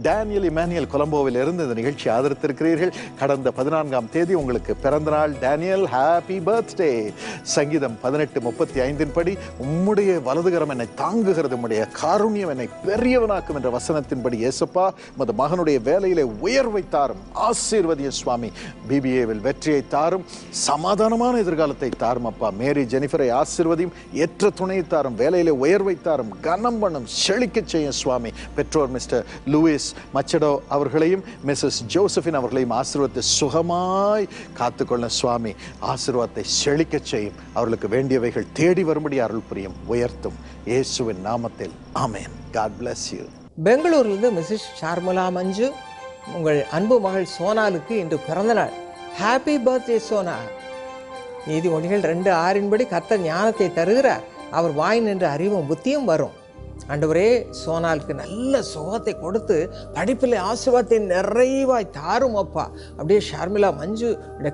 Daniel Emmanuel கொலம்போவில் இருந்து இந்த நிகழ்ச்சி ஆதரித்திருக்கிறீர்கள். கடந்த 14ஆம் தேதி உங்களுக்கு பிறந்த நாள். Daniel, happy birthday. சங்கீதம் 18:35 படி உம்முடைய வலதுகரம் என்னை தாங்குகிறது, உம்முடைய காருண்யம் என்னை பெரியவனாக்கும் என்ற வசனத்தின்படி இயேசுப்பா உமது மகனுடைய வேலையிலே உயர்வை தாரும், ஆசீர்வதிய சுவாமி. பிபிஏவில் வெற்றியை தாரும், சமாதானமான எதிர்காலத்தை தாரும் அப்பா. மேரி ஜெனிஃபரை ஆசீர்வதியும், ஏற்ற துணையை தாரும், வேலையிலே உயர்வை தாரும், கனம் பண்ணும், செழிக்க செய்யும் சுவாமி. பெற்றோர் மிஸ்டர் லூயிஸ் மச்சடோ அவர்களையும் மிஸ்ஸஸ் ஜோசபின் அவர்களையும் ஆசீர்வாதத்தை சுகமாய் காத்துக்கொள்ள சுவாமி. ஆசீர்வாதத்தை செழிக்க செய்யும், அவர்களுக்கு வேண்டியவைகள் தேடி வரும்படி அருள் புரியும், உயர்த்தும் இயேசுவின் நாமத்தில் ஆமென். God bless you. பெங்களூரிலிருந்து மிஸ்ஸஸ் ஷார்முலா மஞ்சு, உங்கள் அன்பு மகள் சோனாலுக்கு இன்று பிறந்தநாள். Happy birthday Sona. நீதிமொழிகள் 2:6 கர்த்தர் ஞானத்தை தருகிறார், அவர் வாய் நின்று அறிவும் புத்தியும் வரும். ஆண்டவரே, சோனாலுக்கு நல்ல சுகத்தை கொடுத்து படிப்பில் ஆசீர்வாதத்தை நிறைவாய் தாரும் அப்பா. அப்படியே ஷர்மிளா மஞ்சு,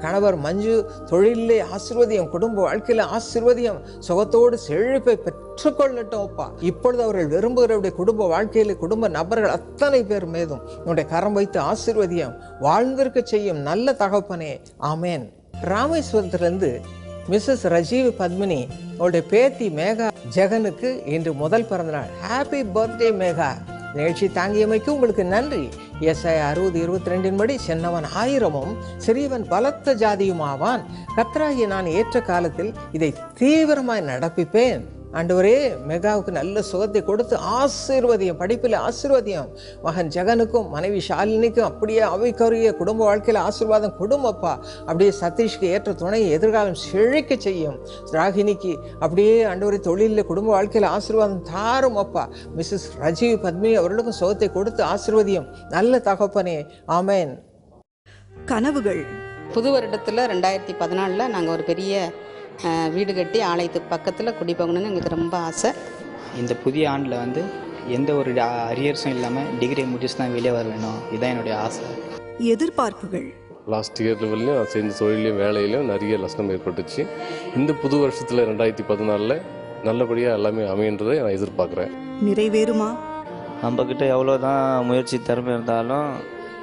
கணவர் மஞ்சு தொழிலே ஆசீர்வதியம், குடும்ப வாழ்க்கையில் ஆசீர்வதியம், சுகத்தோடு செழிப்பை பெற்றுக்கொள்ளட்டும் அப்பா. இப்பொழுது அவர்கள் விரும்புகிறவருடைய குடும்ப வாழ்க்கையில் குடும்ப நபர்கள் அத்தனை பேர் மீதும் உன்னுடைய கரம் வைத்து ஆசீர்வதியம் வாழ்ந்திருக்க செய்யும் நல்ல தகப்பனே, ஆமேன். ராமேஸ்வரத்திலிருந்து மிஸ்ஸஸ் ரஜீவ் பத்மினி, அவருடைய பேத்தி மேகா ஜெகனுக்கு இன்று முதல் பிறந்த நாள். Happy birthday Megha. நிகழ்ச்சி தாங்கியமைக்கு உங்களுக்கு நன்றி. ஏசாயா 60:22 படி சின்னவன் 1000மும் சிறியவன் பலத்த ஜாதியும் ஆவான். கர்த்தராகிய நான் ஏற்ற காலத்தில் இதை தீவிரமாய் நடப்பிப்பேன். ஆண்டவரே, மெகாவுக்கு நல்ல சுகத்தை கொடுத்து ஆசீர்வதியம், படிப்பில் ஆசீர்வதியம். மகன் ஜெகனுக்கும் மனைவி ஷாலினிக்கும் அப்படியே அவைக்குரிய குடும்ப வாழ்க்கையில் ஆசீர்வாதம் கொடுமப்பா. அப்படியே சதீஷ்க்கு ஏற்ற துணை எதிர்காலம் செழிக்க செய்யும். ராகினிக்கு அப்படியே ஆண்டவரே தொழிலில் குடும்ப வாழ்க்கையில் ஆசீர்வாதம் தாரும் அப்பா. மிஸ்ஸஸ் ரஜீவ் பத்மினி அவர்களுக்கும் சுகத்தை கொடுத்து ஆசீர்வதியம் நல்ல தகப்பனே, ஆமேன். கனவுகள். புது வருடத்தில் 2014 நாங்கள் ஒரு பெரிய வீடு கட்டி ஆலயத்துக்கு பக்கத்தில் குடி போகணுன்னு எங்களுக்கு ரொம்ப ஆசை. இந்த புதிய ஆண்டில் எந்த ஒரு அரியர்ஸும் இல்லாமல் டிகிரி முடிச்சு தான் வெளியே வர வேணும், இதுதான் என்னுடைய ஆசை. எதிர்பார்ப்புகள். லாஸ்ட் இயர் லெவல்லையும் நான் செஞ்ச தொழிலையும் வேலையிலையும் நிறைய நஷ்டம் ஏற்பட்டுச்சு. இந்த புது வருஷத்தில் 2014 நல்லபடியாக எல்லாமே அமையன்றதை நான் எதிர்பார்க்குறேன். நிறைவேறுமா? நம்மக்கிட்ட எவ்வளோ தான் முயற்சி திறமை இருந்தாலும்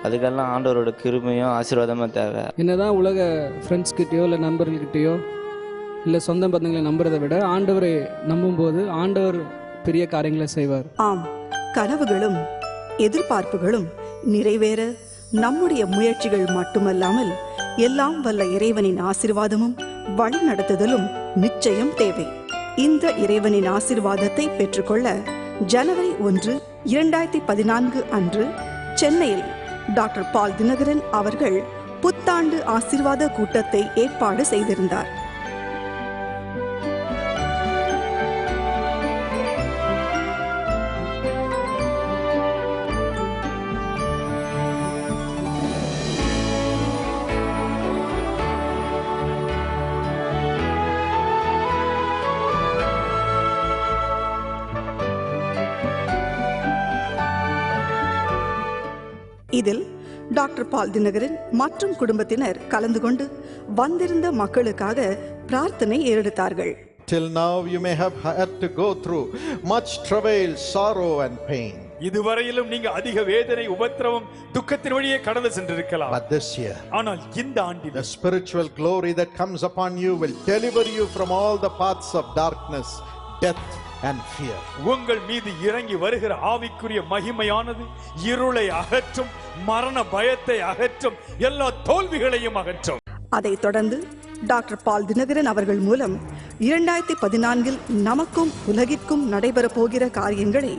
அதுக்கெல்லாம் ஆண்டவரோட கிருபையும் ஆசீர்வாதமும் தேவை. என்னதான் உலக ஃப்ரெண்ட்ஸ்கிட்டயோ இல்லை நண்பர்கள்கிட்டயோ இல்லை சொந்த பந்தங்களை நம்புறதை விட ஆண்டவரை நம்பும்போது ஆண்டவர் பெரிய காரியங்களை செய்வார். ஆம், கனவுகளும் எதிர்பார்ப்புகளும் நிறைவேற நம்முடைய முயற்சிகள் மட்டுமல்லாமல் எல்லாம் வல்ல இறைவனின் ஆசீர்வாதமும் வழி நடத்துதலும் நிச்சயம் தேவை. இந்த இறைவனின் ஆசீர்வாதத்தை பெற்றுக்கொள்ள ஜனவரி 1, 2014 அன்று சென்னையில் டாக்டர் பால் தினகரன் அவர்கள் புத்தாண்டு ஆசீர்வாத கூட்டத்தை ஏற்பாடு செய்திருந்தார். இதில் டாக்டர் பால் தினகரன் மற்றும் குடும்பத்தினர் கலந்து கொண்டு வந்திருந்த மக்களுக்காக பிரார்த்தனை ஏறெடுத்தார்கள். Till now you may have had to go through much travail, sorrow and pain. இதுவரையிலும் நீங்க அதிக வேதனை, உபத்திரவம், துக்கத்தின் வழியே கடந்து சென்றிருக்கலாம். But this year, ஆனால் இந்த ஆண்டில் the spiritual glory that comes upon you will deliver you from all the paths of darkness, death and fear. உங்கள் மீது இறங்கி வருகிற ஆவிக்குரிய மகிமையானது இருளை அகற்றும், மரண பயத்தை அகற்றும், எல்லா தோல்விகளையும் அகற்றும். அதைத் தொடர்ந்து டாக்டர் பால் தினகரன் அவர்கள் மூலம் 2014 நமக்கும் உலகிற்கும் நடைபெற போகிற காரியங்களை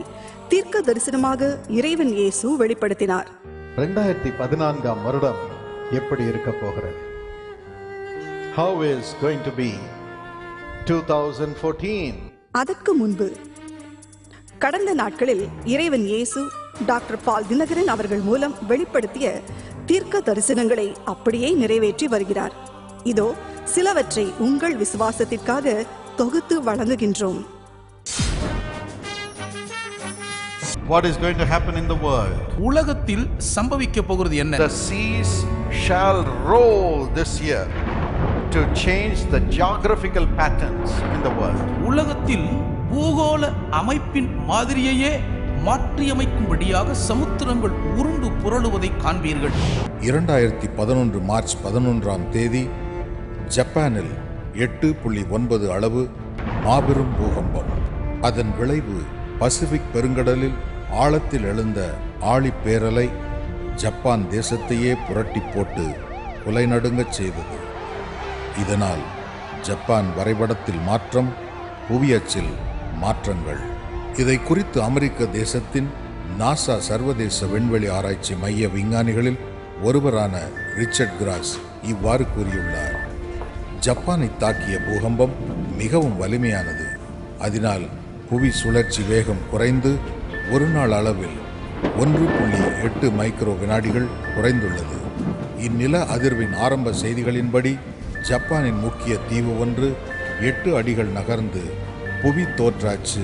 தீர்க்க தரிசனமாக இறைவன் இயேசு வெளிப்படுத்தினார். 2014 வருடம் எப்படி இருக்க போகிறது? How is going to be 2014? அதற்கு முன்பு கடந்த நாட்களில் இறைவன் இயேசு டாக்டர் பால் தினகரன் அவர்கள் மூலம் வெளிப்படுத்திய தீர்க்க தரிசனங்களை அப்படியே நிறைவேற்றி வருகிறார். இதோ சிலவற்றை உங்கள் விசுவாசத்திற்காக தொகுத்து வழங்குகின்றோம். What is going to happen in the world? உலகத்தில் சம்பவிக்க போகிறது என்ன? The seas shall roll this year to change the geographical patterns in the world. உலகத்தில் பூகோள அமைப்பின் மாதிரியையே மாற்றியமைக்கும்படியாக சமுத்திரங்கள் உருண்டு புரளுவதை காண்பீர்கள். 2011 மார்ச் 11ஆம் தேதி ஜப்பானில் 8.9 அளவு மாபெரும் பூகம்பம். அதன் விளைவு பசிபிக் பெருங்கடலில் ஆழத்தில் எழுந்த ஆழிப்பேரலை ஜப்பான் தேசத்தையே புரட்டி போட்டு குலைநடுங்கச் செய்தது. இதனால் ஜப்பான் வரைபடத்தில் மாற்றம், புவியச்சில் மாற்றங்கள். இதை குறித்து அமெரிக்க தேசத்தின் நாசா சர்வதேச விண்வெளி ஆராய்ச்சி மைய விஞ்ஞானிகளில் ஒருவரான ரிச்சர்ட் கிராஸ் இவ்வாறு கூறியுள்ளார். ஜப்பானை தாக்கிய பூகம்பம் மிகவும் வலிமையானது. அதனால் புவி சுழற்சி வேகம் குறைந்து ஒரு நாள் அளவில் 1.8 மைக்ரோ வினாடிகள் குறைந்துள்ளது. இந்நில அதிர்வின் ஆரம்ப செய்திகளின்படி ஜப்பானின் முக்கிய தீவு ஒன்று 8 அடிகள் நகர்ந்து புவி தோற்றாச்சு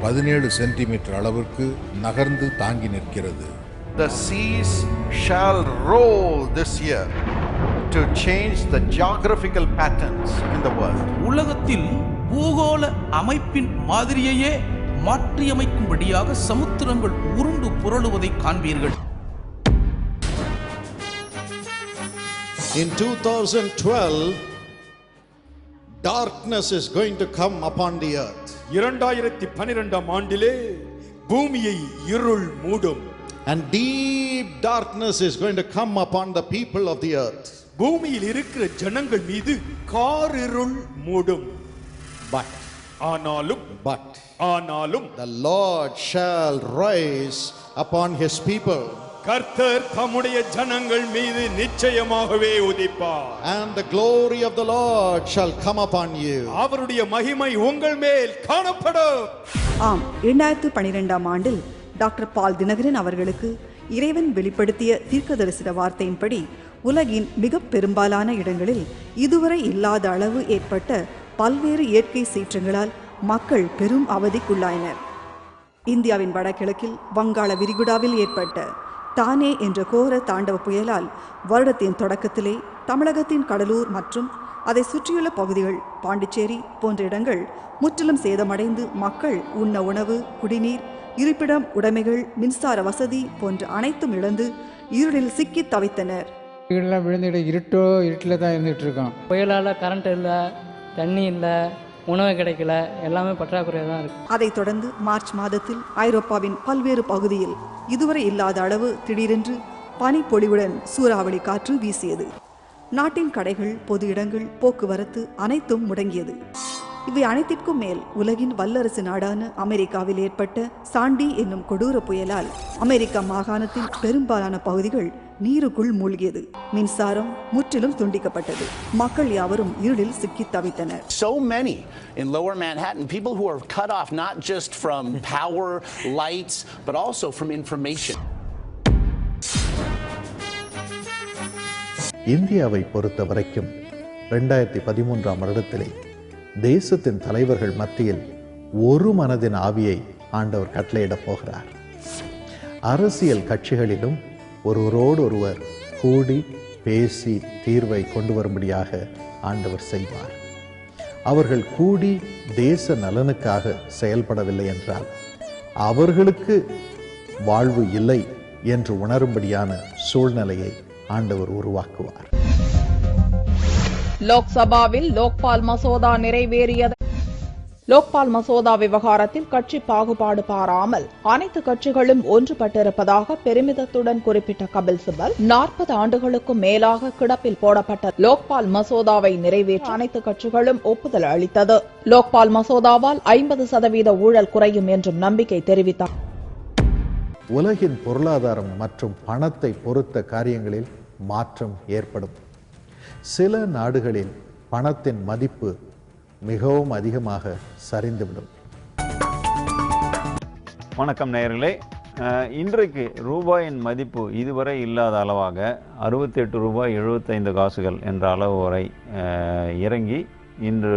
17 சென்டிமீட்டர் அளவிற்கு நகர்ந்து தாங்கி நிற்கிறது. The seas shall roll this year to change the geographical patterns in the world. உலகத்தில் பூகோள அமைப்பின் மாதிரியையே மாற்றியமைக்கும்படியாக சமுத்திரங்கள் உருண்டு புரளுவதை காண்பீர்கள். In 2012, darkness is going to come upon the earth. 2012ஆம் ஆண்டிலே பூமியை இருள் மூடும். And deep darkness is going to come upon the people of the earth. பூமியில் இருக்கிற ஜனங்கள் மீது காரிருள் மூடும். ஆனாலும் the Lord shall rise upon his people. கர்த்தர் தம்முடைய ஜனங்கள் மீது நிச்சயமாகவே உதிப்பார். And the glory of the Lord shall come upon you. அவருடைய மகிமை உங்கள் மேல் காணப்படும். ஆம், 2012ஆம் ஆண்டில் டாக்டர் பால் தினகரன் அவர்களுக்கு இறைவன் வெளிப்படுத்திய தீர்க்கதரிசன வார்த்தையின்படி உலகின் மிக பெரும்பாலான இடங்களில் இதுவரை இல்லாத அளவு ஏற்பட்ட பல்வேறு இயற்கை சீற்றங்களால் மக்கள் பெரும் அவதிக்குள்ளாயினர். இந்தியாவின் வடகிழக்கில் வங்காள விரிகுடாவில் ஏற்பட்ட தானே என்ற கோர தாண்டவ புயலால் வருடத்தின் தொடக்கத்திலே தமிழகத்தின் கடலூர் மற்றும் அதை சுற்றியுள்ள பகுதிகள், பாண்டிச்சேரி போன்ற இடங்கள் முற்றிலும் சேதமடைந்து மக்கள் உண்ண உணவு, குடிநீர், இருப்பிடம், உடைமைகள், மின்சார வசதி போன்ற அனைத்தும் இழந்து இருளில் சிக்கி தவித்தனர். விழுந்துட்டு இருட்டில் தான் இருந்துகிட்டு இருக்கோம். புயலால் கரண்ட் இல்லை, தண்ணி இல்லை, உணவு கிடைக்கல, எல்லாமே பற்றாக்குறையாக தான் இருக்குது. அதைத் தொடர்ந்து மார்ச் மாதத்தில் ஐரோப்பாவின் பல்வேறு பகுதியில் இதுவரை இல்லாத அளவு திடீரென்று பனிப்பொழிவுடன் சூறாவளி காற்று வீசியது. நாட்டின் கடைகள், பொது இடங்கள், போக்குவரத்து அனைத்தும் முடங்கியது. இவை அனைத்திற்கும் மேல் உலகின் வல்லரசு நாடான அமெரிக்காவில் ஏற்பட்ட சாண்டி என்னும் கொடூர புயலால் அமெரிக்கா மாகாணத்தின் பெரும்பாலான பகுதிகள் நீருக்குள் மூழ்கியது. மின்சாரம் முற்றிலும் துண்டிக்கப்பட்டது. மக்கள் யாவரும் இருளில் சிக்கி தவித்தனர். So many in lower Manhattan, people who are cut off not just from power, lights, but also from information. இந்தியாவை பொறுத்த வரைக்கும் 2013ஆம் வருடத்திலே தேசத்தின் தலைவர்கள் மத்தியில் ஒரு மனதின் ஆவியை ஆண்டவர் கட்டளையிடப் போகிறார். அரசியல் கட்சிகளிலும் ஒருவரோடு ஒருவர் கூடி பேசி தீர்வை கொண்டு வரும்படியாக ஆண்டவர் செய்வார். அவர்கள் கூடி தேச நலனுக்காக செயல்படவில்லை என்றால் அவர்களுக்கு வாழ்வு இல்லை என்று உணரும்படியான சூழ்நிலையை ஆண்டவர் உருவாக்குவார். லோக்சபாவில் லோக்பால் மசோதா நிறைவேறியது. லோக்பால் மசோதா விவகாரத்தில் கட்சி பாகுபாடு பாராமல் அனைத்து கட்சிகளும் ஒன்றுபட்டிருப்பதாக பெருமிதத்துடன் குறிப்பிட்ட கபில் சிபல் 40 ஆண்டுகளுக்கும் மேலாக கிடப்பில் போடப்பட்ட லோக்பால் மசோதாவை நிறைவேற்ற அனைத்து கட்சிகளும் ஒப்புதல் அளித்தது. லோக்பால் மசோதாவால் 50% ஊழல் குறையும் என்றும் நம்பிக்கை தெரிவித்தார். உலகின் பொருளாதாரம் மற்றும் பணத்தை பொறுத்த காரியங்களில் மாற்றம் ஏற்படும். சில நாடுகளில் பணத்தின் மதிப்பு மிகவும் அதிகமாக சரிந்துவிடும். வணக்கம் நேயர்களே, இன்றைக்கு ரூபாயின் மதிப்பு இதுவரை இல்லாத அளவாக 68 ரூபாய் 75 காசுகள் என்ற அளவு வரை இறங்கி இன்று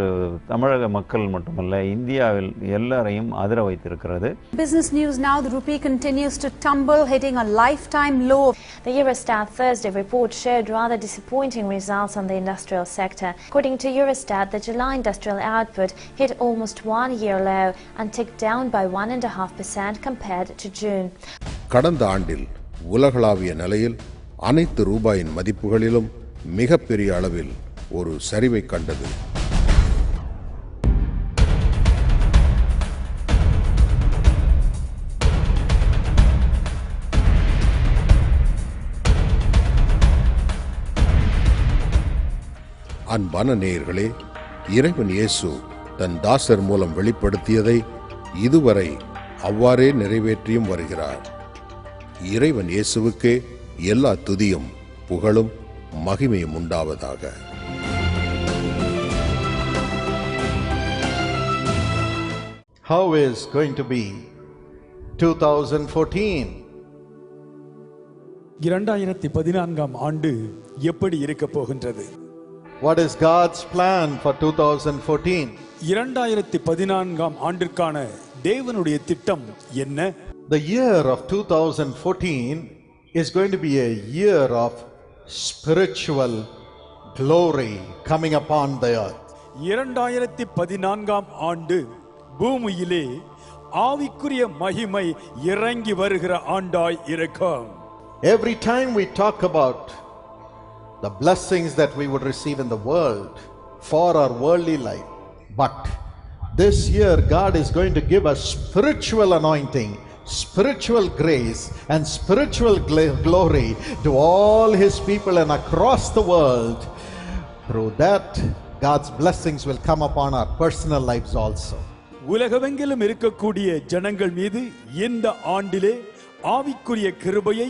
தமிழக மக்கள் மட்டுமல்ல இந்தியாவில் எல்லாரையும் அதிர வைத்திருக்கிறது. Business news now, the rupee continues to tumble, hitting a lifetime low. The Eurostat Thursday report showed rather disappointing results on the industrial sector. According to Eurostat, the July industrial output hit almost one-year low and ticked down by 1.5% compared to June. கடந்த ஆண்டில் உலகளாவிய நிலையில் அனைத்து ரூபாயின் மதிப்புகளிலும் மிகப்பெரிய அளவில் ஒரு சரிவை கண்டது. அன்பான நேயர்களே, இறைவன் இயேசு தன் தாசர் மூலம் வெளிப்படுத்தியதை இதுவரை அவ்வாறே நிறைவேற்றியும் வருகிறார். இறைவன் இயேசுவுக்கே எல்லா துதியும் புகழும் மகிமையும் உண்டாவதாக. How is going to be 2014? 2014 ஆண்டு எப்படி இருக்க போகின்றது? What is God's plan for 2014? 2014 ஆண்டிற்கான தேவனுடைய திட்டம் என்ன? The year of 2014 is going to be a year of spiritual glory coming upon the earth. 2014 ஆண்டு பூமியிலே ஆவிக்குரிய மகிமை இறங்கி வருகிற ஆண்டாய் இருக்கும். Every time we talk about the blessings that we would receive in the world for our worldly life, but this year God is going to give us spiritual anointing, spiritual grace and spiritual glory to all his people and across the world. Through that, God's blessings will come upon our personal lives also. உலகமெங்கிலும் இருக்கக்கூடிய ஜனங்கள் மீது இந்த ஆண்டிலே ஆவிக்குரிய கிருபையை,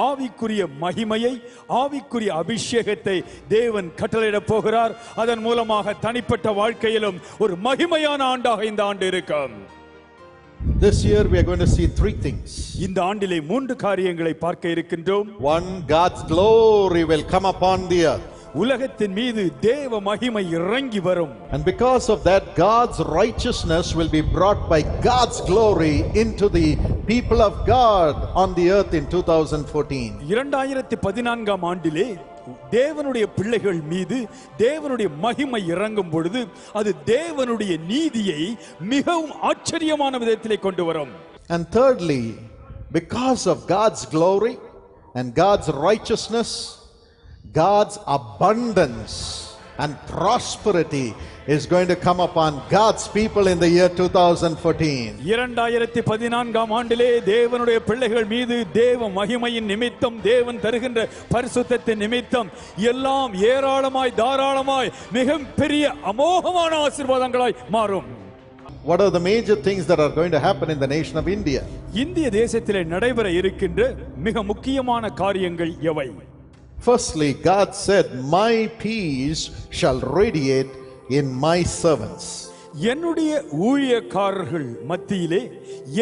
ஆவிக்குரிய மகிமையை, ஆவிக்குரிய அபிஷேகத்தை தேவன் கட்டளையிடப் போகிறார். அதன் மூலமாக தனிப்பட்ட வாழ்க்கையிலும் ஒரு மகிமையான ஆண்டாக இந்த ஆண்டு இருக்கும். This year we are going to see three things. இந்த ஆண்டிலே 3 காரியங்களை பார்க்க இருக்கின்றோம். One, God's glory will come upon the earth. உலகத்தின் மீது தேவ மகிமை இறங்கி வரும். And because of that, God's righteousness will be brought by God's glory into the people of God on the earth in 2014. 2014 ஆண்டிலே தேவனுடைய பிள்ளைகள் மீது தேவனுடைய மகிமை இறங்கும் பொழுது அது தேவனுடைய நீதியை மிகவும் ஆச்சரியமான விதத்திலே கொண்டு வரும். And thirdly, because of God's glory and God's righteousness, God's abundance and prosperity is going to come upon God's people in the year 2014. 2014 ஆண்டிலே தேவனுடைய பிள்ளைகள் மீது தேவ மகிமையின் நிமித்தம், தேவன் தருகின்ற பரிசுத்தத்தின் நிமித்தம் எல்லாம் ஏராளமாய் தாராளமாய் மிக பெரிய அமோகமான ஆசீர்வாதங்களாய் மாறும். What are the major things that are going to happen in the nation of India? இந்திய தேசத்திலே நடைபெற இருக்கின்ற மிக முக்கியமான காரியங்கள் எவை? Firstly, God said, "My peace shall radiate in my servants." என்னுடைய ஊழியக்காரர்கள் மத்தியிலே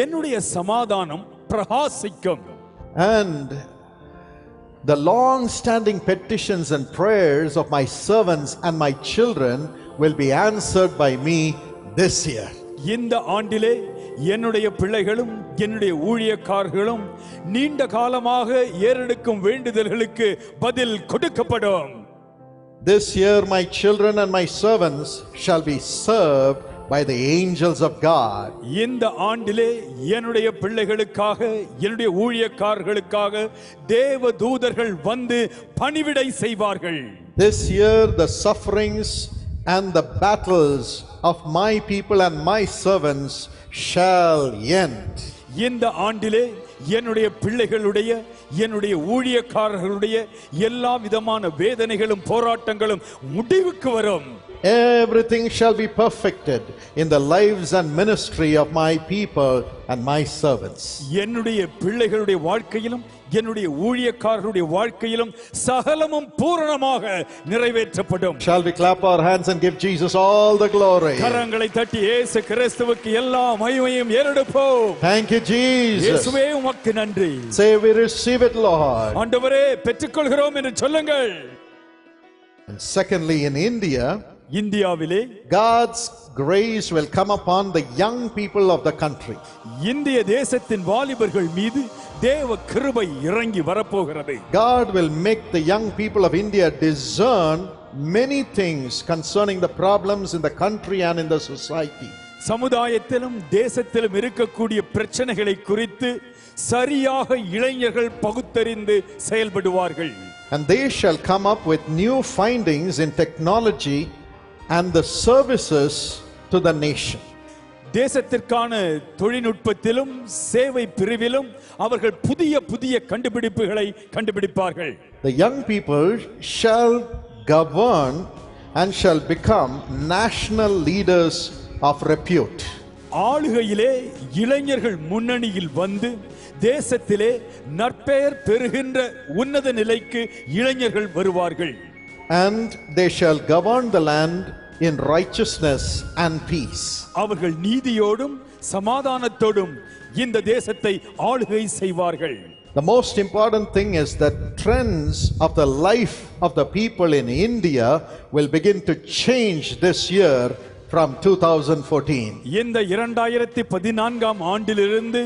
என்னுடைய சமாதானம் பிரகாசிக்கும். And the long standing petitions and prayers of my servants and my children will be answered by me this year. இந்த ஆண்டிலே என்னுடைய பிள்ளைகளும் என்னுடைய ஊழியக்காரர்களும் நீண்ட காலமாக ஏறெடுக்கும் வேண்டுதல்களுக்கு பதில் கொடுக்கப்படும். This year my children and my servants shall be served by the angels of God. இந்த ஆண்டிலே என்னுடைய பிள்ளைகளுக்காக என்னுடைய ஊழியக்காரர்களுக்காக தேவ தூதர்கள் வந்து பணிவிடை செய்வார்கள். This year the sufferings and the battles of my people and my servants shall end. இந்த ஆண்டிலே என்னுடைய பிள்ளைகளுடைய என்னுடைய ஊழியக்காரர்களுடைய எல்லா விதமான வேதனைகளும் போராட்டங்களும் முடிவுக்கு வரும். Everything shall be perfected in the lives and ministry of my people and my servants. என்னுடைய பிள்ளைகளுடைய வாழ்க்கையிலும் என்னுடைய ஊழியக்காரர்களுடைய வாழ்க்கையிலும் சகலமும் பூரணமாக நிறைவேற்றப்படும். Shall we clap our hands and give Jesus all the glory? கரங்களை தட்டி இயேசு கிறிஸ்துவுக்கு எல்லா மகிமையும் ஏறெடுப்போம். Thank you Jesus. இயேசுவே உமக்கு நன்றி. Say we receive it Lord. ஆண்டவரே பெற்றுக்கொள்கிறோம் என்று சொல்லுங்கள். And secondly, in India இந்தியாவிலே God's grace will come upon the young people of the country. இந்திய தேசத்தின் வாலிபர்கள் மீது தேவ கிருபை இறங்கி வரப்போகிறது. God will make the young people of India discern many things concerning the problems in the country and in the society. சமுதாயத்திலும் தேசத்திலும் இருக்கக்கூடிய பிரச்சனைகளை குறித்து சரியாக இளைஞர்கள் பகுத்தறிந்து செயல்படுவார்கள். And they shall come up with new findings in technology and the services to the nation. தேசத்திற்கான தொழில்நுட்பத்திலும் சேவை பிரிவிலும் அவர்கள் புதிய புதிய கண்டுபிடிப்புகளை கண்டுபிடிப்பார்கள். The young people shall govern and shall become national leaders of repute. ஆளுகையிலே இளைஞர்கள் முன்னணியில் வந்து தேசத்திலே நற்பெயர் பெறுகின்ற உன்னத நிலைக்கு இளைஞர்கள் வருவார்கள். And they shall govern the land in righteousness and peace. அவர்கள் நீதியோடும் சமாதானத்தோடும் இந்த தேசத்தை ஆளுகை செய்வார்கள். The most important thing is that trends of the life of the people in India will begin to change this year from 2014. இந்த 2014ஆம் ஆண்டிலிருந்து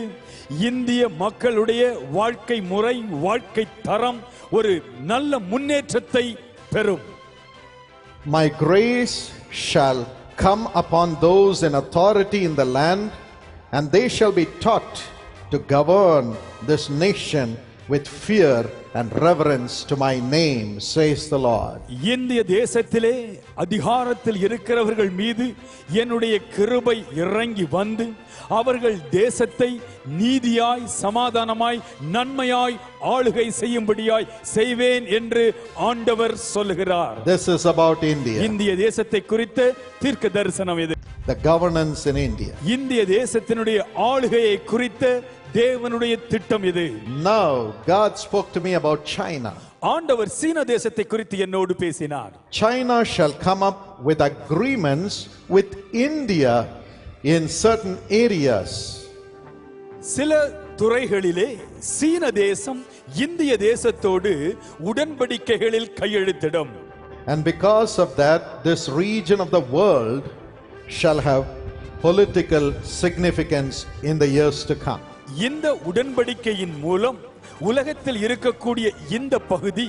இந்திய மக்களுடைய வாழ்க்கை முறை, வாழ்க்கை தரம் ஒரு நல்ல முன்னேற்றத்தை பெறும். My grace shall come upon those in authority in the land, and they shall be taught to govern this nation with fear and reverence to my name, says the Lord. இந்திய தேசத்திலே அதிகாரத்தில் இருக்கிறவர்கள் மீது என்னுடைய கிருபை இறங்கி வந்து அவர்கள் தேசத்தை நீதியாய், சமாதானமாய், நன்மையாய் ஆளுகை செய்யும்படியாய் செய்வேன் என்று ஆண்டவர் சொல்லுகிறார். This is about India. இந்திய தேசத்தை குறித்த தீர்க்க தரிசனம் இது. The governance in India. இந்திய தேசத்தினுடைய ஆளுகையை குறித்த தேவனுடைய திட்டம் இது. Now God spoke to me about China. ஆண்டவர் சீன தேசத்தை குறித்து என்னோடு பேசினார். China shall come up with agreements with India in certain areas. சில துறைகளிலே சீன தேசம் இந்திய தேசத்தோடு உடன்படிக்கைகளில் கையெழுத்திடும். And because of that, this region of the world shall have political significance in the years to come. இந்த உடன்படிக்கையின் மூலம் உலகத்தில் இருக்கக்கூடிய இந்த பகுதி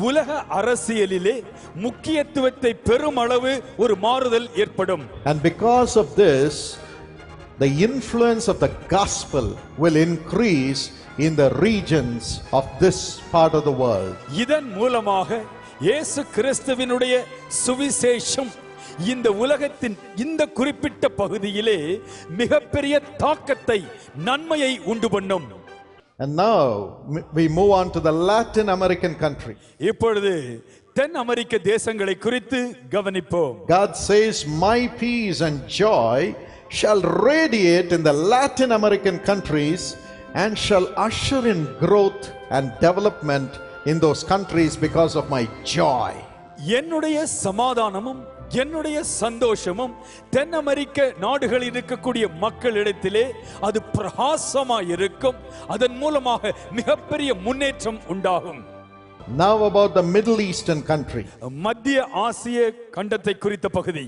உலக அரசியலிலே முக்கியத்துவத்தை பெரும் அளவு ஒரு மாறுதல் ஏற்படும். And because of this, the influence of the gospel will increase in the regions of this part of the world. இதன் மூலமாக இயேசு கிறிஸ்துவினுடைய சுவிசேஷம் இந்த உலகத்தின் இந்த குறிப்பிட்ட பகுதியிலே மிகப்பெரிய தாக்கத்தை, நன்மையை உண்டு பண்ணும். And now we move on to the Latin American country. இப்பொழுது தென் அமெரிக்க தேசங்களை குறித்து கவனிப்போம். God says, my peace and joy shall radiate in the Latin American countries and shall usher in growth and development in those countries because of my joy. என்னுடைய சமாதானமும் என்னுடைய சந்தோஷமும் தென் அமெரிக்க நாடுகளில் இருக்கக்கூடிய மக்களிடத்திலே அது பிரகாசமாய் இருக்கும். அதன் மூலமாக மிகப்பெரிய முன்னேற்றம் உண்டாகும். Now about the Middle Eastern country. மத்திய ஆசிய கண்டத்தை குறித்த பகுதி.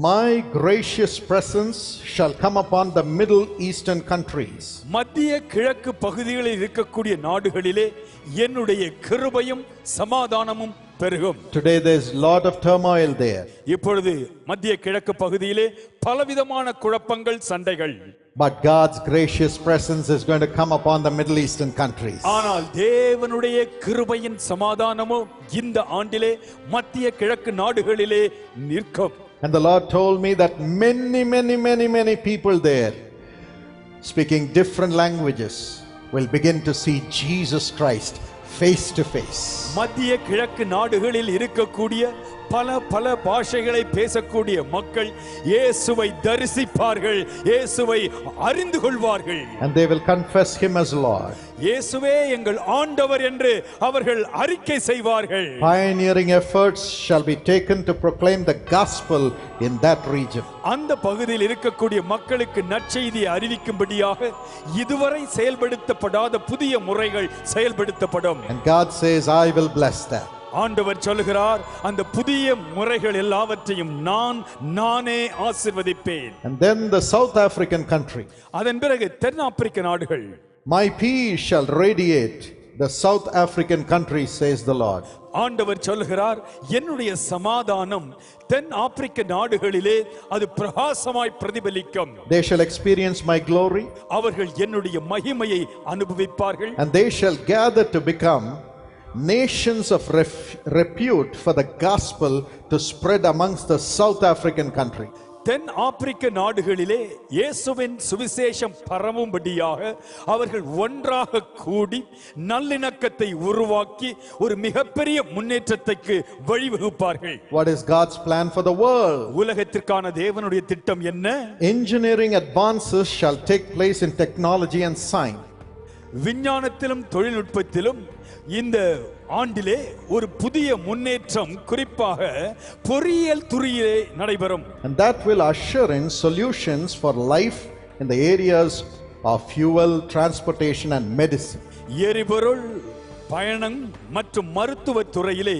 My gracious presence shall come upon the Middle Eastern countries. மத்திய கிழக்கு பகுதிகளில் இருக்கக்கூடிய நாடுகளிலே என்னுடைய கிருபையும் சமாதானமும் பெருகும். Today there is lot of turmoil there. இப்பொழுது மத்திய கிழக்கு பகுதியிலே பலவிதமான குழப்பங்கள், சண்டைகள். But God's gracious presence is going to come upon the Middle Eastern countries. ஆனால் தேவனுடைய கிருபையின் சமாதானமோ இந்த ஆண்டிலே மத்திய கிழக்கு நாடுகளிலே நிற்கும். And the Lord told me that many people there speaking different languages will begin to see Jesus Christ face to face. மத்திய கிழக்கு நாடுகளில் இருக்கக்கூடிய பல பாஷைகளை பேசக்கூடிய மக்கள் இயேசுவை தரிசிப்பார்கள், இயேசுவை அறிந்து கொள்வார்கள். And they will confess him as Lord. இயேசுவே எங்கள் ஆண்டவர் என்று அவர்கள் அறிக்கை செய்வார்கள். Pioneering efforts shall be taken to proclaim the gospel in that region. அந்த பகுதியில் இருக்கக்கூடிய மக்களுக்கு நற்செய்தியை அறிவிக்கும்படியாக இதுவரை செயல்படுத்தப்படாத புதிய முறைகள் செயல்படுத்தப்படும். And God says, I will bless that. ஆண்டவர் சொல்லுகிறார், அந்த புதிய முறைகள் எல்லாவற்றையும் நானே ஆசீர்வதிப்பேன். And then the South African country. அதன் பிறகு தென் ஆப்பிரிக்க நாடுகள். My peace shall radiate the South African country, says the Lord. ஆண்டவர் சொல்லுகிறார், என்னுடைய சமாதானம் தென் ஆப்பிரிக்க நாடுகளிலே அது பிரகாசமாய் பிரதிபலிக்கும். They shall experience my glory. அவர்கள் என்னுடைய மகிமையை அனுபவிப்பார்கள். And they shall gather to become nations of repute for the gospel to spread amongst the South African country. தென் ஆப்பிரிக்க நாடுகளிலே இயேசுவின் சுவிசேஷம் பரவும்படியாக அவர்கள் ஒன்றாக கூடி நல்லிணக்கத்தை உருவாக்கி ஒரு மிகப்பெரிய முன்னேற்றத்துக்கு வழிவகுப்பார்கள். What is God's plan for the world? உலகத்திற்கான தேவனுடைய திட்டம் என்ன? Engineering advances shall take place in technology and science. விஞ்ஞானத்திலும் தொழில்நுட்பத்திலும் இந்த ஆண்டிலே ஒரு புதிய முன்னேற்றம் குறிப்பாக பொறியியல் துறையிலே நடைபெறும். And that will usher in solutions for life in the areas of fuel, transportation and medicine. எரிபொருள், பயணம் மற்றும் மருத்துவ துறையிலே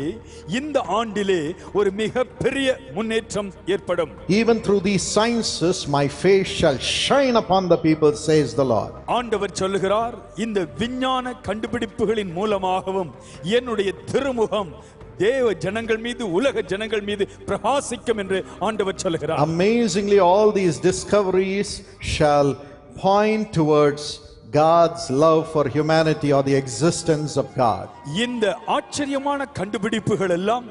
இந்த ஆண்டிலே ஒரு மிகப்பெரிய முன்னேற்றம் ஏற்படும். Even through these sciences my face shall shine upon the people, says the Lord. ஆண்டவர் சொல்லுகிறார், இந்த விஞ்ஞான கண்டுபிடிப்புகளின் மூலமாகவும் என்னுடைய திருமுகம் தேவ ஜனங்கள் மீது, உலக ஜனங்கள் மீது பிரகாசிக்கும் என்று ஆண்டவர் சொல்லுகிறார். Amazingly, all these discoveries shall point towards God's love for humanity or the existence of God. இந்த ஆச்சரியமான கண்டுபிடிப்புகள் எல்லாம்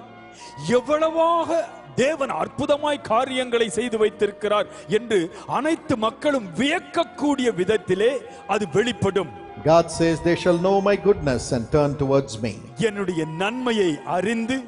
எவ்வளவாக தேவன் அற்புதமாய் காரியங்களை செய்து வைத்திருக்கிறார் என்று அனைத்து மக்களும் வியக்கக்கூடிய விதத்திலே அது வெளிப்படும். God says they shall know my goodness and turn towards me. என்னுடைய நன்மையை அறிந்து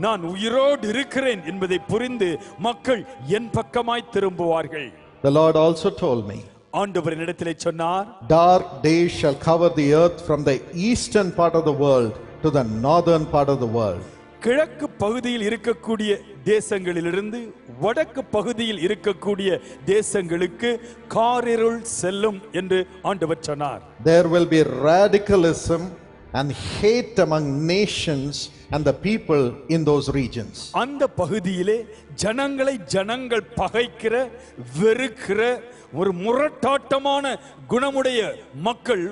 நான் உயிரோடு இருக்கிறேன் என்பதை புரிந்து மக்கள் என் பக்கமாய் திரும்புவார்கள். The Lord also told me, ஆண்டவர் என்னிடத்திலே சொன்னார், dark days shall cover the earth from the eastern part of the world to the northern part of the world. கிழக்கு பகுதியில் இருக்கக்கூடிய தேசங்களிலிருந்து வடக்கு பகுதியில் இருக்கக்கூடிய தேசங்களுக்கு காரிருள் செல்லும் என்று ஆண்டவர் சொன்னார். There will be radicalism and hate among nations and the people in those regions. அந்த பகுதியிலே ஜனங்கள் பகைக்கிற, வெறுக்கிற ஒரு முரட்டாட்டமான குணமுடைய மக்கள்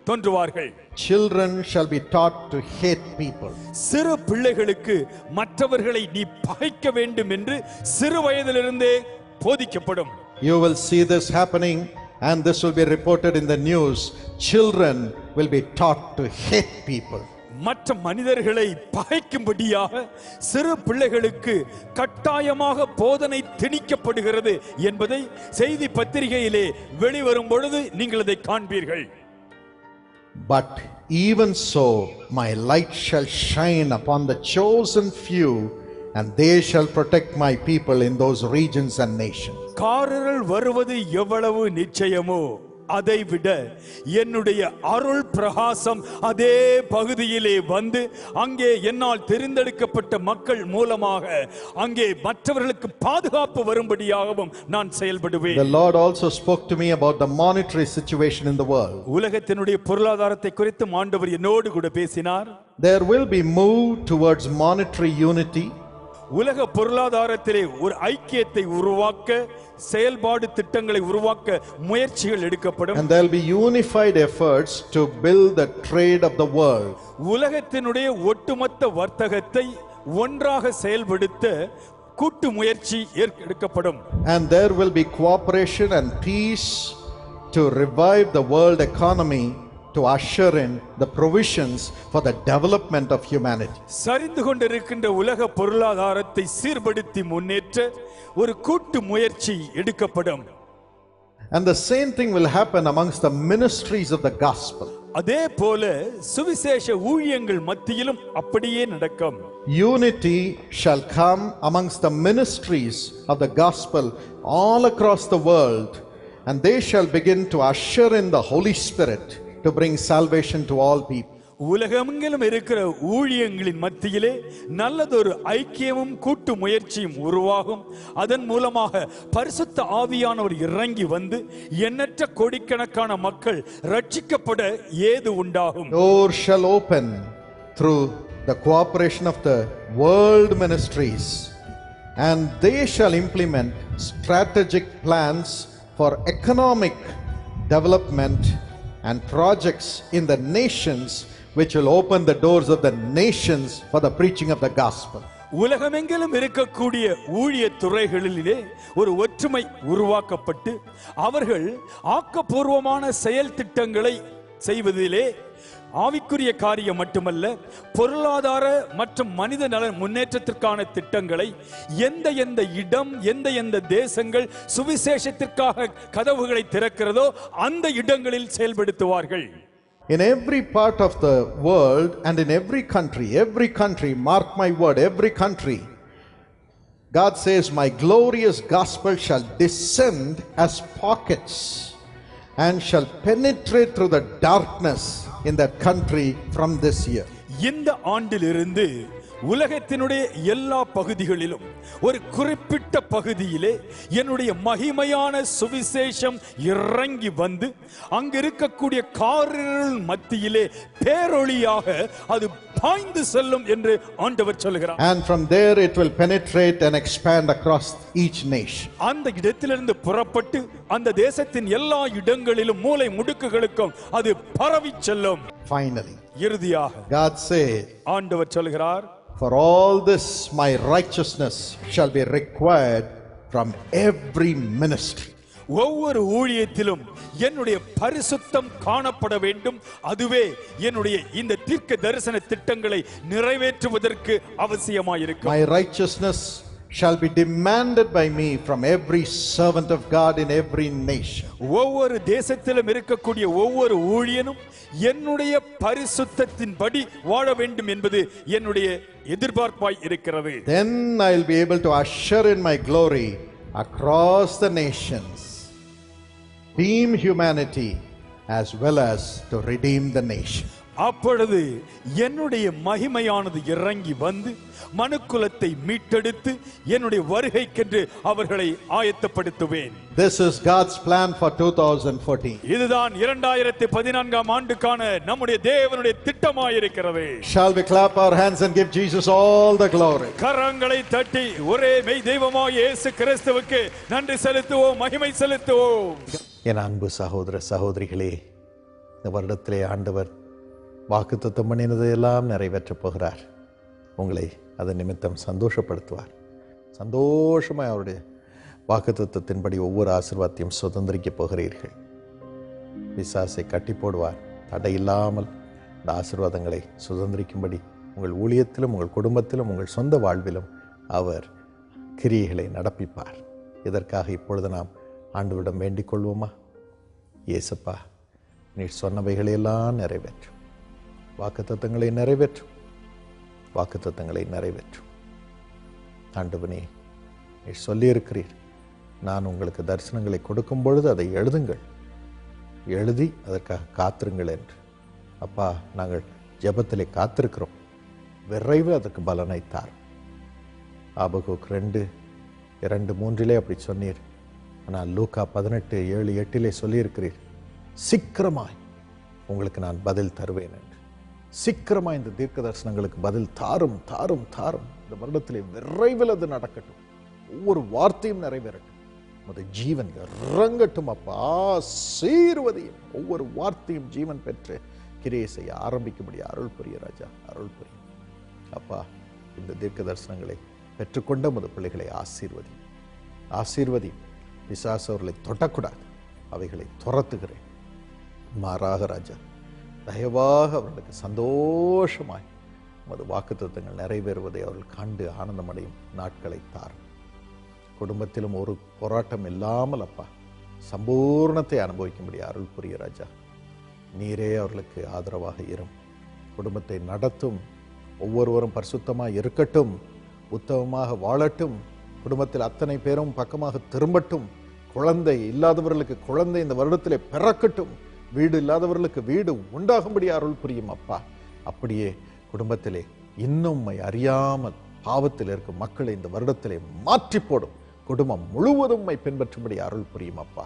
தோன்றுவார்கள். Children shall be taught to hate people. சிறு பிள்ளைகளுக்கு மற்றவர்களை நீ பகைக்க வேண்டும் என்று சிறு வயதிலிருந்தே போதிக்கப்படும். You will see this happening and this will be reported in the news. Children will be taught to hate people. மற்ற மனிதர்களை பகைக்கும்படியாக சிறு பிள்ளைகளுக்கு கட்டாயமாக போதனை திணிக்கப்படுகிறது என்பதை செய்தி பத்திரிகையிலே வெளிவரும் பொழுது நீங்கள் அதை காண்பீர்கள். But even so, my light shall shine upon the chosen few, and they shall protect my people in those regions and nations. காரிருள் வருவது எவ்வளவு நிச்சயமோ அதை விட என்னுடைய அருள் பிரகாசம் அதே பகுதியிலே வந்து அங்கே என்னால் தெரிந்தெடுக்கப்பட்ட மக்கள் மூலமாக அங்கே மற்றவர்களுக்கு பாதுகாப்பு வரும்படியாகவும் நான் செயல்படுவேன். The Lord also spoke to me about the monetary situation in the world. உலகத்தினுடைய பொருளாதாரத்தை குறித்து ஆண்டவர் என்னோடு கூட பேசினார். There will be move towards monetary unity. உலக பொருளாதாரத்திலே ஒரு ஐக்கியத்தை உருவாக்க செயல்பாடு திட்டங்களை உருவாக்க முயற்சிகள் எடுக்கப்படும். And there will be unified efforts to build the trade of the world. உலகத்தினுடைய ஒட்டுமொத்த வர்த்தகத்தை ஒன்றாக செயல்படுத்த கூட்டு முயற்சி எடுக்கப்படும். And there will be cooperation and peace to revive the world economy, to usher in the provisions for the development of humanity. சரிந்து கொண்டிருக்கின்ற உலக பொருளாதாரத்தை சீர்படுத்தி முன்னேற்ற ஒரு கூட்டு முயற்சி எடுக்கப்படும். And the same thing will happen amongst the ministries of the gospel. அதே போல சுவிசேஷ ஊழியங்கள் மத்தியிலும் அப்படியே நடக்கும். Unity shall come amongst the ministries of the gospel all across the world, and they shall begin to usher in the Holy Spirit to bring salvation to all people. உலகமெங்கிலும் இருக்கிற ஊழியங்களின் மத்தியிலே நல்லதொரு ஐக்கியமும் கூட்டு முயற்சியும் உருவாகும். அதன் மூலமாக பரிசுத்த ஆவியானவர் இறங்கி வந்து எண்ணற்ற கோடிக்கணக்கான மக்கள் ரட்சிக்கப்பட ஏது உண்டாகும். Door shall open through the cooperation of the world ministries, and they shall implement strategic plans for economic development and projects in the nations, which will open the doors of the nations for the preaching of the gospel. உலகமெங்கிலும் இருக்கக்கூடிய ஊழிய துறைகளிலே ஒரு ஒற்றுமை உருவாக்கப்பட்டு அவர்கள் ஆக்கப்பூர்வமான செயல் திட்டங்களை செய்வதிலே ஆவிக்குரிய காரியம் மட்டுமல்ல, பொருளாதார மற்றும் மனித நல முன்னேற்றத்திற்கான திட்டங்களை எந்த இடம் எந்த தேசங்கள் சுவிசேஷத்திற்காக கதவுகளை திறக்கிறதோ அந்த இடங்களில் செயல்படுத்துவார்கள். In every part of the world and in every country, mark my word, every country, God says, my glorious gospel shall descend as pockets and shall penetrate through the darkness in that country from this year. இந்த ஆண்டிலிருந்து உலகத்தினுடைய எல்லா பகுதிகளிலும் ஒரு குறிப்பிட்ட பகுதியிலே என்னுடைய மகிமையான சுவிசேஷம் இறங்கி வந்து அங்க இருக்கக்கூடிய காரிருள் மத்தியிலே பேரொளியாக அது பாய்ந்து செல்லும் என்று ஆண்டவர் சொல்கிறார். And from there it will penetrate and expand across each nation. அந்த இடத்திலிருந்து புறப்பட்டு அந்த தேசத்தின் எல்லா இடங்களிலும் மூலை முடுக்குகளுக்கும் அது பரவி செல்லும். Finally, இறுதியாக God said, ஆண்டவர் சொல்கிறார், for all this my righteousness shall be required from every ministry. ஒவ்வொரு ஊழியத்திலும் என்னுடைய பரிசுத்தம் காணப்பட வேண்டும். அதுவே என்னுடைய இந்த தீர்க்க தரிசன திட்டங்களை நிறைவேற்றுவதற்கு அவசியமாயிருக்கும். My righteousness shall be demanded by me from every servant of God in every nation. ஒவ்வொரு தேசத்திலும் இருக்கக்கூடிய ஒவ்வொரு ஊழியனும் என்னுடைய பரிசுத்தத்தின்படி வாழ வேண்டும் என்பது என்னுடைய எதிர்பார்ப்பாய் இருக்கிறது. Then I will be able to usher in my glory across the nations, redeem humanity as well as to redeem the nation. அப்பொழுது என்னுடைய மகிமையானது இறங்கி வந்து மனுக்குலத்தை மீட்டெடுத்து என்னுடைய வருகைக்கென்று அவர்களை ஆயத்தப்படுத்துவேன். This is God's plan for 2014. இதுதான் 2014ஆம் ஆண்டுக்கான நம்முடைய தேவனுடைய திட்டமாயிருக்கிறது. Shall we clap our hands and give Jesus all the glory? கரங்களை தட்டி ஒரே மெய் தெய்வமாகிய இயேசு கிறிஸ்துவுக்கு நன்றி செலுத்துவோம், மகிமை செலுத்துவோம். என் அன்பு சகோதர சகோதரிகளே, இந்த வருடத்திலே ஆண்டவர் வாக்குத்தத்தம் பண்ணினது எல்லாம் நிறைவேற்றப் போகிறார். உங்களை அதன் நிமித்தம் சந்தோஷப்படுத்துவார். சந்தோஷமாக அவருடைய வாக்குத்தத்தத்தின்படி ஒவ்வொரு ஆசீர்வாதத்தையும் சுதந்திரிக்கப் போகிறீர்கள். பிசாசை கட்டி போடுவார். தடையில்லாமல் இந்த ஆசீர்வாதங்களை சுதந்திரிக்கும்படி உங்கள் ஊழியத்திலும் உங்கள் குடும்பத்திலும் உங்கள் சொந்த வாழ்விலும் அவர் கிரியைகளை நடப்பிப்பார். இதற்காக இப்பொழுது நாம் ஆண்டவரிடம் வேண்டிக் கொள்வோமா? இயேசப்பா, நீர் சொன்னவைகளையெல்லாம் நிறைவேற்றும், வாக்குத்தத்தங்களை நிறைவேற்றும், வாக்குத்தத்தங்களை நிறைவேற்றும். ஆண்டவனே, நீர் சொல்லியிருக்கிறீர், நான் உங்களுக்கு தரிசனங்களை கொடுக்கும் பொழுது அதை எழுதுங்கள், எழுதி அதற்காக காத்திருங்கள் என்று. அப்பா, நாங்கள் ஜெபத்திலே காத்திருக்கிறோம், விரைவில் அதற்கு பலனை தாரும். ஆபகுக் 2:2-3 அப்படி சொன்னீர். ஆனால் லூக்கா 18:7-8 சொல்லியிருக்கிறீர், சீக்கிரமாய் உங்களுக்கு நான் பதில் தருவேன் என்று. சீக்கிரமாக இந்த தீர்க்க தரிசனங்களுக்கு பதில் தாரும் தாரும் தாரும். இந்த வருடத்திலே விரைவில் அது நடக்கட்டும். ஒவ்வொரு வார்த்தையும் நிறைவேறட்டும். அது ஜீவன் இறங்கட்டும். அப்பா, ஆசீர்வதியும். ஒவ்வொரு வார்த்தையும் ஜீவன் பெற்று கிரியை செய்ய ஆரம்பிக்கும்படி அருள் புரிய ராஜா, அருள் புரியும். அப்பா, இந்த தீர்க்க தரிசனங்களை பெற்றுக்கொண்ட முத பிள்ளைகளை ஆசீர்வதி, ஆசீர்வதி. பிசாசு அவர்களை தொடக்கூடாது, அவைகளை துரத்துகிறேன். மாறாக ராஜா, தயவாக அவர்களுக்கு சந்தோஷமாய் உமது வாக்குத்தத்தங்கள் நிறைவேறுவதை அவர்கள் கண்டு ஆனந்தமடையும் நாட்களை தாரும். குடும்பத்திலும் ஒரு போராட்டம் இல்லாமல் அப்பா சம்பூர்ணத்தை அனுபவிக்கும்படி அருள் புரிய ராஜா. நீரே அவர்களுக்கு ஆதரவாக இரும். குடும்பத்தை நடத்தும். ஒவ்வொருவரும் பரிசுத்தமாக இருக்கட்டும், உத்தமமாக வாழட்டும். குடும்பத்தில் அத்தனை பேரும் பக்கமாக திரும்பட்டும். குழந்தை இல்லாதவர்களுக்கு குழந்தை இந்த வருடத்திலே பிறக்கட்டும். வீடு இல்லாதவர்களுக்கு வீடு உண்டாகும்படி அருள் புரியும் அப்பா. அப்படியே குடும்பத்திலே இன்னும் அறியாமல் பாவத்தில் இருக்கும் மக்களை இந்த வருடத்திலே மாற்றி போடும். குடும்பம் முழுவதும் பின்பற்றும்படி அருள் புரியும் அப்பா.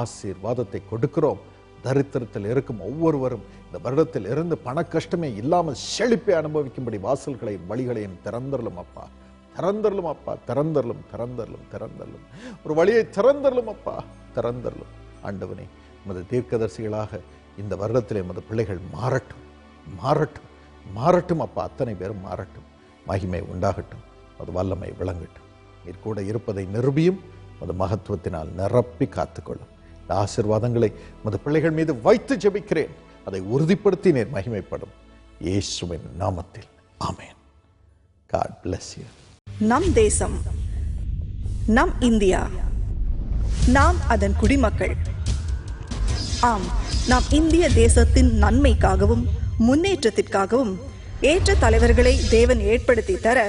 ஆசீர்வாதத்தை கொடுக்கிறோம். தரித்திரத்தில் இருக்கும் ஒவ்வொருவரும் இந்த வருடத்தில் இருந்து பண கஷ்டமே இல்லாமல் செழிப்பை அனுபவிக்கும்படி வாசல்களையும் வழிகளையும் திறந்தரலும் அப்பா, திறந்தரலும் அப்பா, திறந்தரலும் திறந்தரலும் திறந்தரலும் ஒரு வழியை திறந்தரலும் அப்பா, திறந்தரலும். ஆண்டவனே, உமது தீர்க்கதரிசிகளாக இந்த வருடத்திலே உமது பிள்ளைகள் மாறட்டும், மாறட்டும், மாறட்டும் அப்பா, அத்தனை பேரும் மாறட்டும். மகிமை உண்டாகட்டும், அது வல்லமை விளங்கட்டும். நீர் கூட இருப்பதை நிரூபியும், அது மகத்துவத்தினால் நிரப்பி காத்துக்கொள்ளும். இந்த ஆசீர்வாதங்களை உமது பிள்ளைகள் மீது வைத்து ஜெபிக்கிறேன். அதை உறுதிப்படுத்தி நீர் மகிமைப்படும் இயேசுவின் நாமத்தில். ஆமென். God bless you. நம் தேசம், நம் இந்தியா, நாம் அதன் குடிமக்கள். ஆம், நாம் இந்திய தேசத்தின் நன்மைக்காகவும் முன்னேற்றத்திற்காகவும் ஏற்ற தலைவர்களை தேவன் ஏற்படுத்தி தர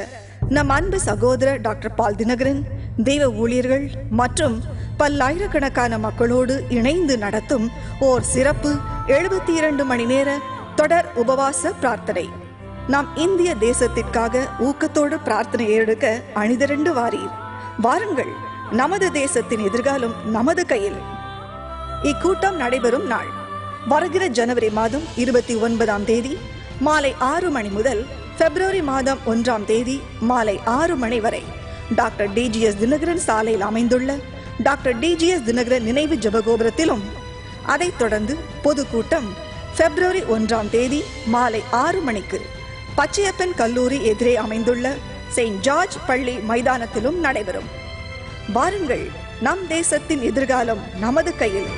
நம் அன்பு சகோதரர் டாக்டர் பால் தினகரன் தெய்வ ஊழியர்கள் மற்றும் பல்லாயிரக்கணக்கான மக்களோடு இணைந்து நடத்தும் ஓர் சிறப்பு 72 மணி நேர தொடர் உபவாச பிரார்த்தனை. நாம் இந்திய தேசத்திற்காக ஊக்கத்தோடு பிரார்த்தனை எடுக்க அணிதிரண்டு வாரீர். வாருங்கள், நமது தேசத்தின் எதிர்காலம் நமது கையில். இக்கூட்டம் நடைபெறும் நாள் வருகிற ஜனவரி மாதம் 29ஆம் தேதி மாலை 6 மணி முதல் பிப்ரவரி மாதம் 1ஆம் தேதி மாலை 6 மணி வரை டாக்டர் டிஜிஎஸ் தினகரன் சாலையில் அமைந்துள்ள டாக்டர் டிஜிஎஸ் தினகரன் நினைவு ஜெபகோபுரத்திலும், அதைத் தொடர்ந்து பொதுக்கூட்டம் பிப்ரவரி 1ஆம் தேதி மாலை 6 மணிக்கு பச்சையப்பன் கல்லூரி எதிரே அமைந்துள்ள செயின்ட் ஜார்ஜ் பள்ளி மைதானத்திலும் நடைபெறும். வாருங்கள், நம் தேசத்தின் எதிர்காலம் நமது கையில்.